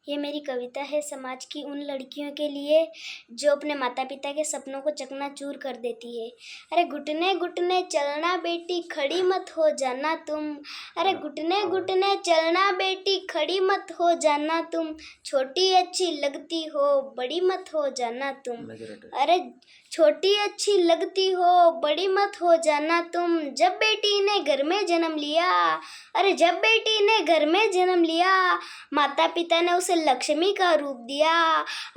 ये मेरी कविता है समाज की उन लड़कियों के लिए जो अपने माता पिता के सपनों को चकनाचूर कर देती है। अरे घुटने घुटने चलना बेटी, खड़ी मत हो जाना तुम। अरे घुटने घुटने चलना बेटी, खड़ी मत हो जाना तुम। छोटी अच्छी लगती हो, बड़ी मत हो जाना तुम। अरे छोटी अच्छी लगती हो, बड़ी मत हो जाना तुम। जब बेटी ने घर में जन्म लिया, अरे जब बेटी ने घर में जन्म लिया, माता पिता ने उसे लक्ष्मी का रूप दिया।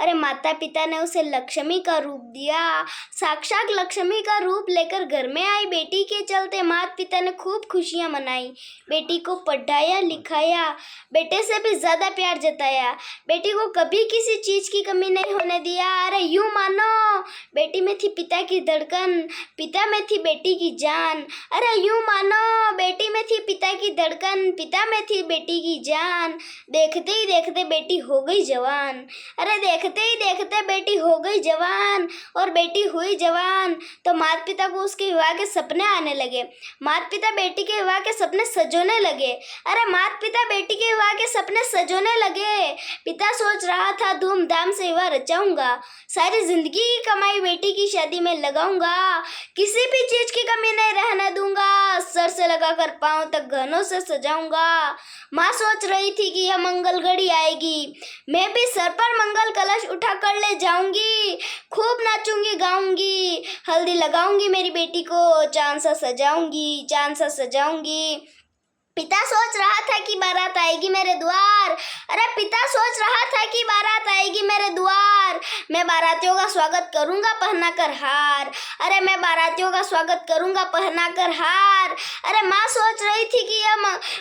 अरे माता पिता ने उसे लक्ष्मी का रूप दिया। साक्षात लक्ष्मी का रूप लेकर घर में आई बेटी के चलते माता पिता ने खूब खुशियां मनाई। बेटी को पढ़ाया लिखाया, बेटे से भी ज़्यादा प्यार जताया। बेटी को कभी किसी चीज़ की कमी नहीं होने दिया। अरे यूँ मानो बेटी में थी पिता की धड़कन, पिता में थी बेटी की जान। अरे यूँ मानो बेटी में थी पिता की धड़कन, पिता में थी बेटी की जान। देखते ही देखते बेटी हो गई जवान। अरे देखते ही देखते बेटी हो गई जवान। और बेटी हुई जवान तो माता पिता को उसके विवाह के सपने आने लगे। माता पिता बेटी के विवाह के सपने सजोने लगे। अरे माता पिता बेटी के विवाह के सपने सजोने लगे। पिता सोच रहा था धूमधाम से विवाह रचाऊंगा, सारी जिंदगी की कमाई बेटी की शादी में लगाऊंगा, किसी भी चीज की कमी नहीं रहने दूंगा, सर से लगाकर पांव तक गहनों से सजाऊंगा। माँ सोच रही थी कि यह मंगल घड़ी आएगी, मैं भी सर पर मंगल कलश उठा कर ले जाऊंगी, खूब नाचूंगी गाऊंगी, हल्दी लगाऊंगी मेरी बेटी को, चांद सा सजाऊंगी, चांद सा सजाऊंगी। पिता सोच रहा था कि बारात आएगी मेरे द्वार। अरे पिता सोच रहा था कि बारात आएगी मेरे द्वार, मैं बारातियों का स्वागत करूंगा पहना कर हार। अरे मैं बारातियों का स्वागत करूंगा पहना कर हार। अरे माँ सोच रही थी कि यह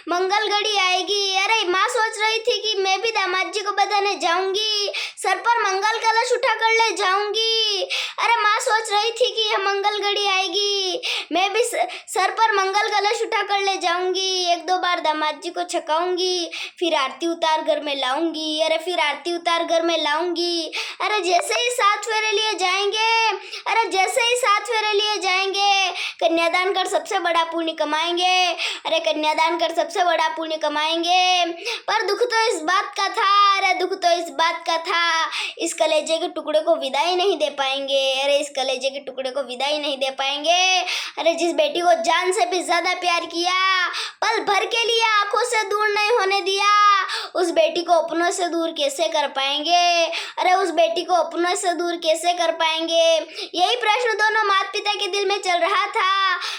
मंगल घड़ी आएगी। अरे माँ सोच रही थी कि मैं भी दामाद जी को बधाने जाऊंगी, सर पर मंगल कलश उठा कर ले जाऊंगी। अरे माँ सोच रही थी कि यह मंगल घड़ी आएगी, मैं भी सर पर मंगल कलश उठा कर ले जाऊंगी, एक दो बार दामाद जी को छकाऊंगी, फिर आरती उतार घर में लाऊंगी। अरे फिर आरती उतार घर में लाऊंगी। अरे जैसे ही 7 फेरे लिए जाएंगे, अरे जैसे ही 7 फेरे लिए जाएंगे, कन्यादान कर सबसे बड़ा पुण्य कमाएंगे। अरे कन्यादान कर सबसे बड़ा पुण्य कमाएंगे। पर दुख तो इस बात का था, अरे दुख तो इस बात का था, इस कलेजे के टुकड़े को विदाई नहीं दे पाएंगे। अरे इस कलेजे के टुकड़े को विदाई नहीं दे पाएंगे। अरे जिस बेटी को जान से भी ज्यादा प्यार किया, पल भर के लिए आंखों से दूर नहीं होने दिया, उस बेटी को अपनों से दूर कैसे कर पाएंगे। अरे उस बेटी को अपनों से दूर कैसे कर पाएंगे। यही प्रश्न दोनों माता पिता के दिल में चल रहा था।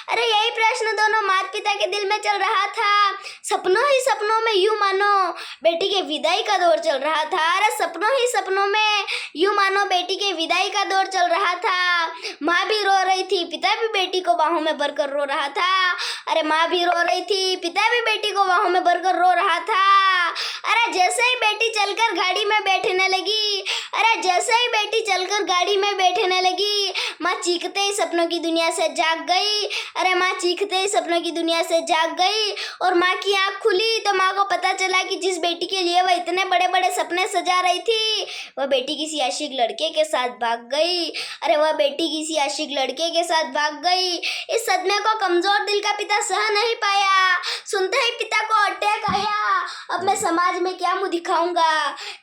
अरे यही प्रश्न दोनों माता पिता के दिल में चल रहा था। सपनों ही सपनों में यूं मानो बेटी के विदाई का दौर चल रहा था। अरे सपनों ही सपनों में यूं मानो बेटी के विदाई का दौर चल रहा था। माँ भी रो रही थी, पिता भी बेटी को बाहों में भरकर रो रहा था। अरे माँ भी रो रही थी, पिता भी बेटी को बाहों में भरकर रो रहा था। अरे जैसे ही बेटी चलकर गाड़ी में बैठने लगी, अरे जैसे ही बेटी चलकर गाड़ी में बैठने लगी, माँ चीखते ही सपनों की दुनिया से जाग गई। अरे माँ चीखते ही सपनों की दुनिया से जाग गई और माँ की आँख खुली तो माँ को पता चला कि जिस बेटी के लिए वह इतने बड़े बड़े सपने सजा रही थी, वह बेटी किसी आशिक लड़के के साथ भाग गई। अरे वह बेटी किसी आशिक लड़के के साथ भाग गई। इस सदमे को कमजोर दिल का पिता सह नहीं पाया। सुनते ही पिता को अटैक आया। अब मैं समाज में क्या मुंह दिखाऊंगा,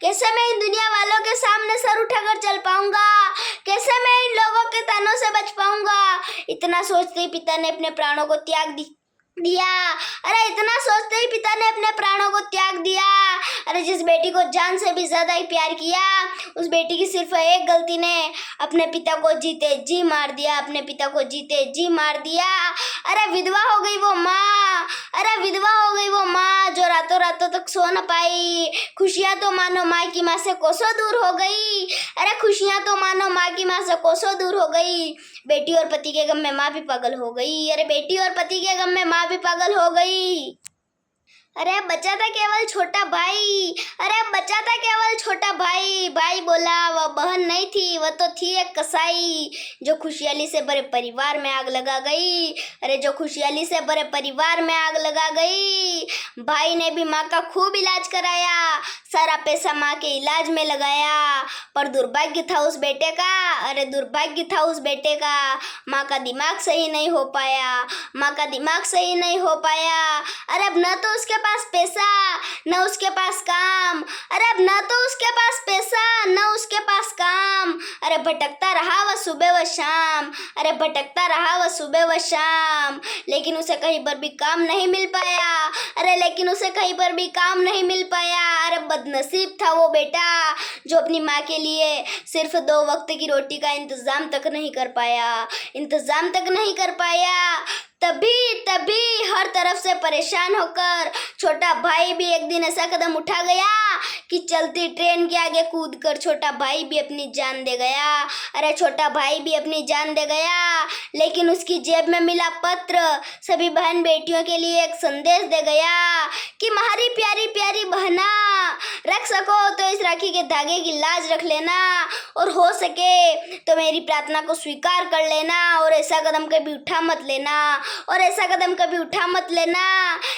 कैसे मैं इन दुनिया वालों के सामने सर उठाकर चल पाऊंगा, कैसे मैं इन लोगों के तानों से बच पाऊंगा। इतना सोचते ही पिता ने अपने प्राणों को त्याग दिया। अरे इतना सोचते ही पिता ने अपने प्राणों को त्याग दिया। अरे जिस बेटी को जान से भी ज्यादा ही प्यार किया, उस बेटी की सिर्फ एक गलती ने अपने पिता को जीते जी मार दिया, अपने पिता को जीते जी मार दिया। अरे विधवा हो गई वो माँ, अरे विधवा हो गई वो माँ जो रातों रातों तक सो न पाई। खुशियाँ तो मानो माँ की माँ से कोसों दूर हो गई। अरे खुशियाँ तो मानो माँ की माँ से कोसों दूर हो गई। बेटी और पति के गम में माँ भी पागल हो गई। अरे बेटी और पति के गम में माँ भी पागल हो गई। अरे बचा था केवल छोटा भाई, अरे बचा था केवल छोटा भाई। भाई बोला वह बहन नहीं थी, वह तो थी एक कसाई जो खुशहाली से भरे परिवार में आग लगा गई। अरे जो खुशहाली से भरे परिवार में आग लगा गई। भाई ने भी माँ का खूब इलाज कराया, सारा पैसा माँ के इलाज में लगाया, पर दुर्भाग्य था उस बेटे का। अरे दुर्भाग्य था उस बेटे का, माँ का दिमाग सही नहीं हो पाया, माँ का दिमाग सही नहीं हो पाया। अरे अब न तो उसके पास पैसा न उसके पास काम, अरे अब न तो उसके पास पैसा न उसके पास काम। अरे भटकता रहा वह सुबह व शाम, अरे भटकता रहा वह सुबह व शाम, लेकिन उसे कहीं पर भी काम नहीं मिल पाया। अरे लेकिन उसे कहीं पर भी काम नहीं मिल पाया। अरे बदनसीब था वो बेटा जो अपनी माँ के लिए सिर्फ 2 वक्त की रोटी का इंतज़ाम तक नहीं कर पाया, इंतज़ाम तक नहीं कर पाया। तभी हर तरफ से परेशान होकर छोटा भाई भी एक दिन ऐसा कदम उठा गया कि चलती ट्रेन के आगे कूदकर छोटा भाई भी अपनी जान दे गया। अरे छोटा भाई भी अपनी जान दे गया, लेकिन उसकी जेब में मिला पत्र सभी बहन बेटियों के लिए एक संदेश दे गया कि हमारी प्यारी प्यारी बहना, रख सको तो इस राखी के धागे की लाज रख लेना, और हो सके तो मेरी प्रार्थना को स्वीकार कर लेना, और ऐसा कदम कभी उठा मत लेना, और ऐसा कदम कभी उठा मत लेना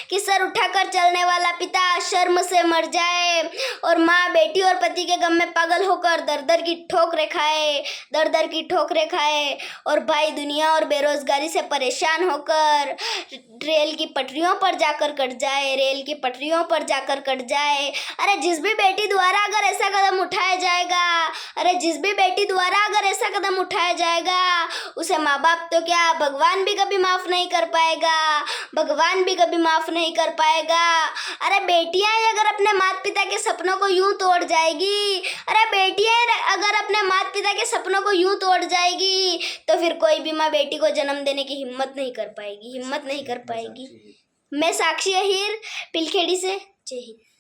कि सर उठाकर चलने वाला पिता शर्म से मर जाए, और माँ बेटी और पति के गम में पागल होकर दर दर की ठोकरें खाए, दर दर की ठोकरें खाए, और भाई दुनिया और बेरोजगारी से परेशान होकर रेल की पटरियों पर जाकर कट जाए, रेल की पटरियों पर जाकर कट जाए। अरे जिस भी बेटी द्वारा अगर ऐसा कदम उठाया जाएगा, अरे जिस भी बेटी द्वारा अगर ऐसा कदम उठाया जाएगा, उसे माँ बाप तो क्या भगवान भी कभी माफ़ नहीं कर पाएगा, भगवान भी कभी माफ़ नहीं कर पाएगा। अरे बेटियां अगर अपने माता पिता के सपनों को यूं तोड़ जाएगी, अरे बेटियां अगर अपने माता पिता के सपनों को यूं तोड़ जाएगी, तो फिर कोई भी माँ बेटी को जन्म देने की हिम्मत नहीं कर पाएगी, हिम्मत नहीं कर पाएगी। मैं साक्षी अहीर, पिलखेड़ी से। जय हिंद।